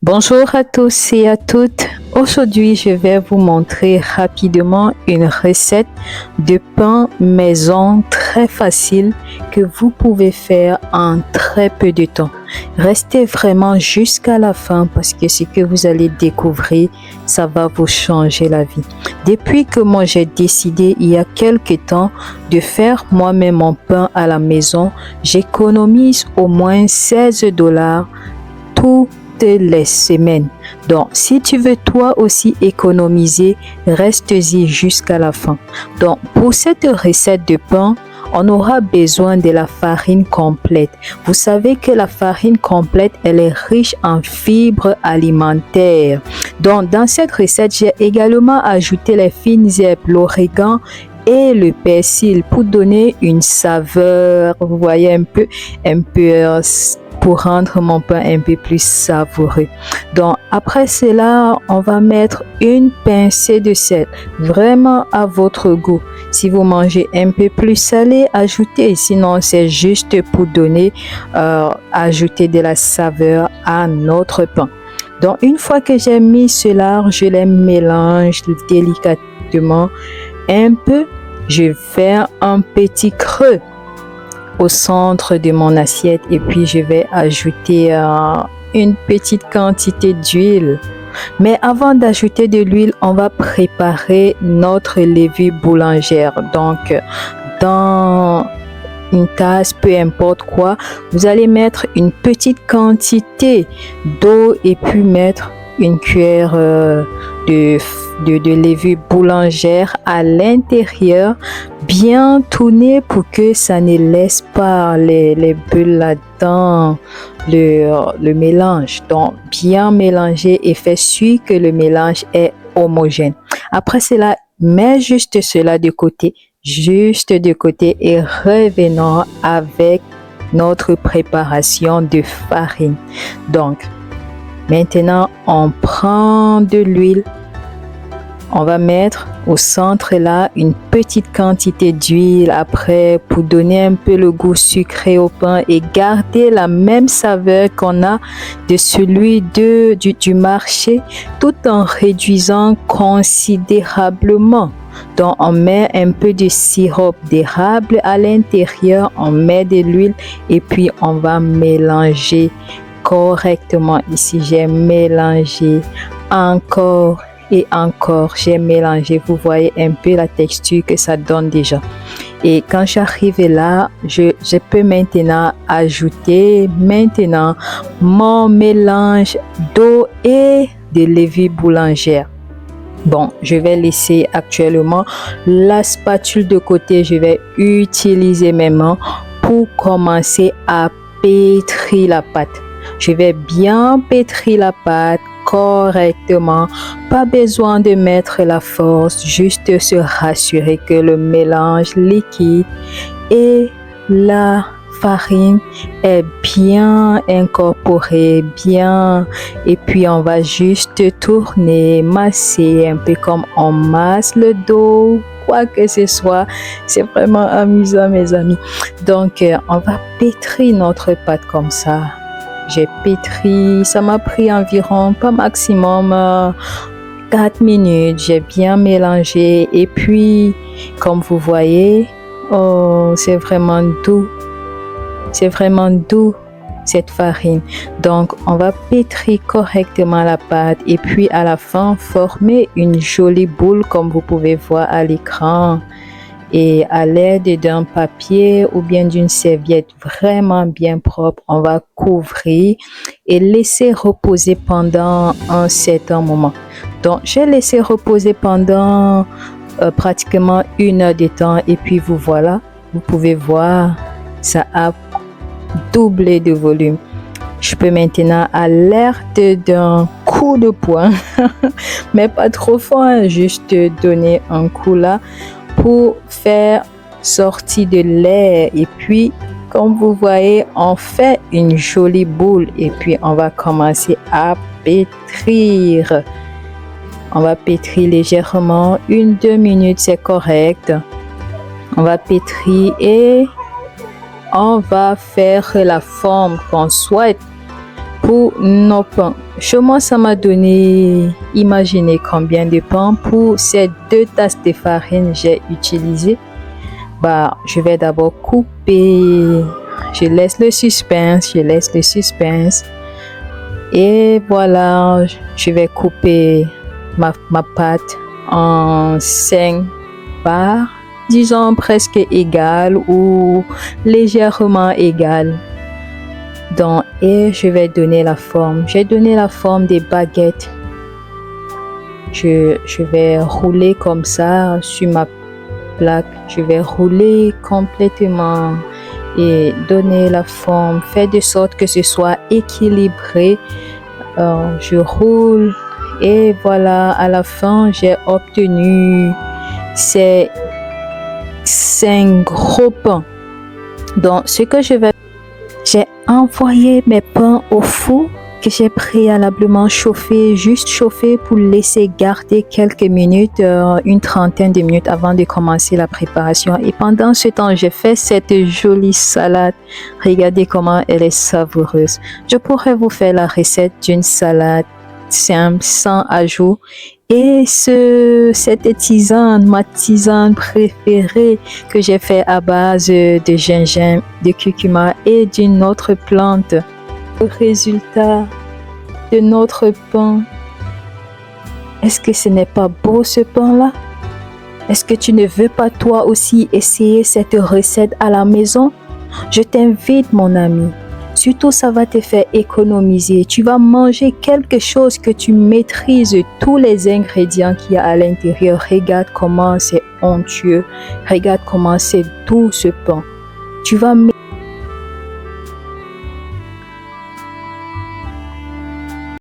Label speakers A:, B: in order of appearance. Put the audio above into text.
A: Bonjour à tous et à toutes. Aujourd'hui, je vais vous montrer rapidement une recette de pain maison très facile que vous pouvez faire en très peu de temps. Restez vraiment jusqu'à la fin parce que ce que vous allez découvrir, ça va vous changer la vie. Depuis que moi j'ai décidé il y a quelques temps de faire moi-même mon pain à la maison, j'économise au moins 16 dollars toutes les semaines. Donc, si tu veux toi aussi économiser, reste-y jusqu'à la fin. Donc, pour cette recette de pain, on aura besoin de la farine complète. Vous savez que la farine complète, elle est riche en fibres alimentaires. Donc, dans cette recette, j'ai également ajouté les fines herbes, l'origan et le persil pour donner une saveur, vous voyez, un peu pour rendre mon pain un peu plus savoureux. Donc, après cela, on va mettre une pincée de sel, vraiment à votre goût. Si vous mangez un peu plus salé, ajoutez. Sinon, c'est juste pour donner, ajouter de la saveur à notre pain. Donc, une fois que j'ai mis cela, je les mélange délicatement un peu. Je fais un petit creux au centre de mon assiette et puis je vais ajouter une petite quantité d'huile. Mais avant d'ajouter de l'huile, on va préparer notre levure boulangère. Donc, dans une tasse, peu importe quoi, vous allez mettre une petite quantité d'eau et puis mettre une cuillère de levure boulangère à l'intérieur, bien tourner pour que ça ne laisse pas les bulles là-dedans, le mélange. Donc, bien mélanger et faire sûr que le mélange est homogène. Après cela, mets juste cela de côté, et revenons avec notre préparation de farine. Donc, maintenant, on prend de l'huile. On va mettre au centre là une petite quantité d'huile après pour donner un peu le goût sucré au pain et garder la même saveur qu'on a de celui du marché tout en réduisant considérablement. Donc, on met un peu de sirop d'érable à l'intérieur, on met de l'huile et puis on va mélanger correctement. Ici, j'ai mélangé encore et encore, j'ai mélangé. Vous voyez un peu la texture que ça donne déjà. Et quand j'arrive là, je peux maintenant ajouter mon mélange d'eau et de levure boulangère. Bon, je vais laisser actuellement la spatule de côté. Je vais utiliser mes mains pour commencer à pétrir la pâte. Je vais bien pétrir la pâte correctement. Pas besoin de mettre la force, juste se rassurer que le mélange liquide et la farine est bien incorporée, bien. Et puis, on va juste tourner, masser un peu comme on masse le dos. Quoi que ce soit, c'est vraiment amusant, mes amis. Donc, on va pétrir notre pâte comme ça. J'ai pétri, ça m'a pris environ, pas maximum, 4 minutes. J'ai bien mélangé et puis, comme vous voyez, oh, c'est vraiment doux. C'est vraiment doux, cette farine. Donc, on va pétrir correctement la pâte et puis à la fin, former une jolie boule comme vous pouvez voir à l'écran. Et à l'aide d'un papier ou bien d'une serviette vraiment bien propre, on va couvrir et laisser reposer pendant un certain moment. Donc, j'ai laissé reposer pendant pratiquement 1 heure de temps et puis vous voilà, vous pouvez voir, ça a doublé de volume. Je peux maintenant, à l'alerte d'un coup de poing, mais pas trop fort, juste donner un coup là, pour faire sortir de l'air et puis comme vous voyez on fait une jolie boule et puis on va commencer à pétrir. On va pétrir légèrement, 1-2 minutes c'est correct. On va pétrir et on va faire la forme qu'on souhaite. pour nos pains. Chez moi, ça m'a donné, imaginez combien de pain pour ces 2 tasses de farine j'ai utilisé. Je vais d'abord couper. Je laisse le suspense. Et voilà, je vais couper ma pâte en 5 parts, disons presque égales ou légèrement égales. Donc, et je vais donner la forme. J'ai donné la forme des baguettes. Je vais rouler comme ça sur ma plaque. Je vais rouler complètement et donner la forme, faire de sorte que ce soit équilibré. Je roule et voilà, à la fin, j'ai obtenu ces 5 gros pains. Donc, ce que j'ai envoyé mes pains au four que j'ai préalablement chauffé pour laisser garder quelques minutes, une trentaine de minutes avant de commencer la préparation. Et pendant ce temps, j'ai fait cette jolie salade. Regardez comment elle est savoureuse. Je pourrais vous faire la recette d'une salade simple, sans ajout. Et cette tisane, ma tisane préférée que j'ai fait à base de gingembre, de curcuma et d'une autre plante. Le résultat de notre pain. Est-ce que ce n'est pas beau ce pain-là? Est-ce que tu ne veux pas toi aussi essayer cette recette à la maison? Je t'invite mon ami. Surtout, ça va te faire économiser. Tu vas manger quelque chose que tu maîtrises tous les ingrédients qu'il y a à l'intérieur. Regarde comment c'est onctueux. Regarde comment c'est doux ce pain. Tu vas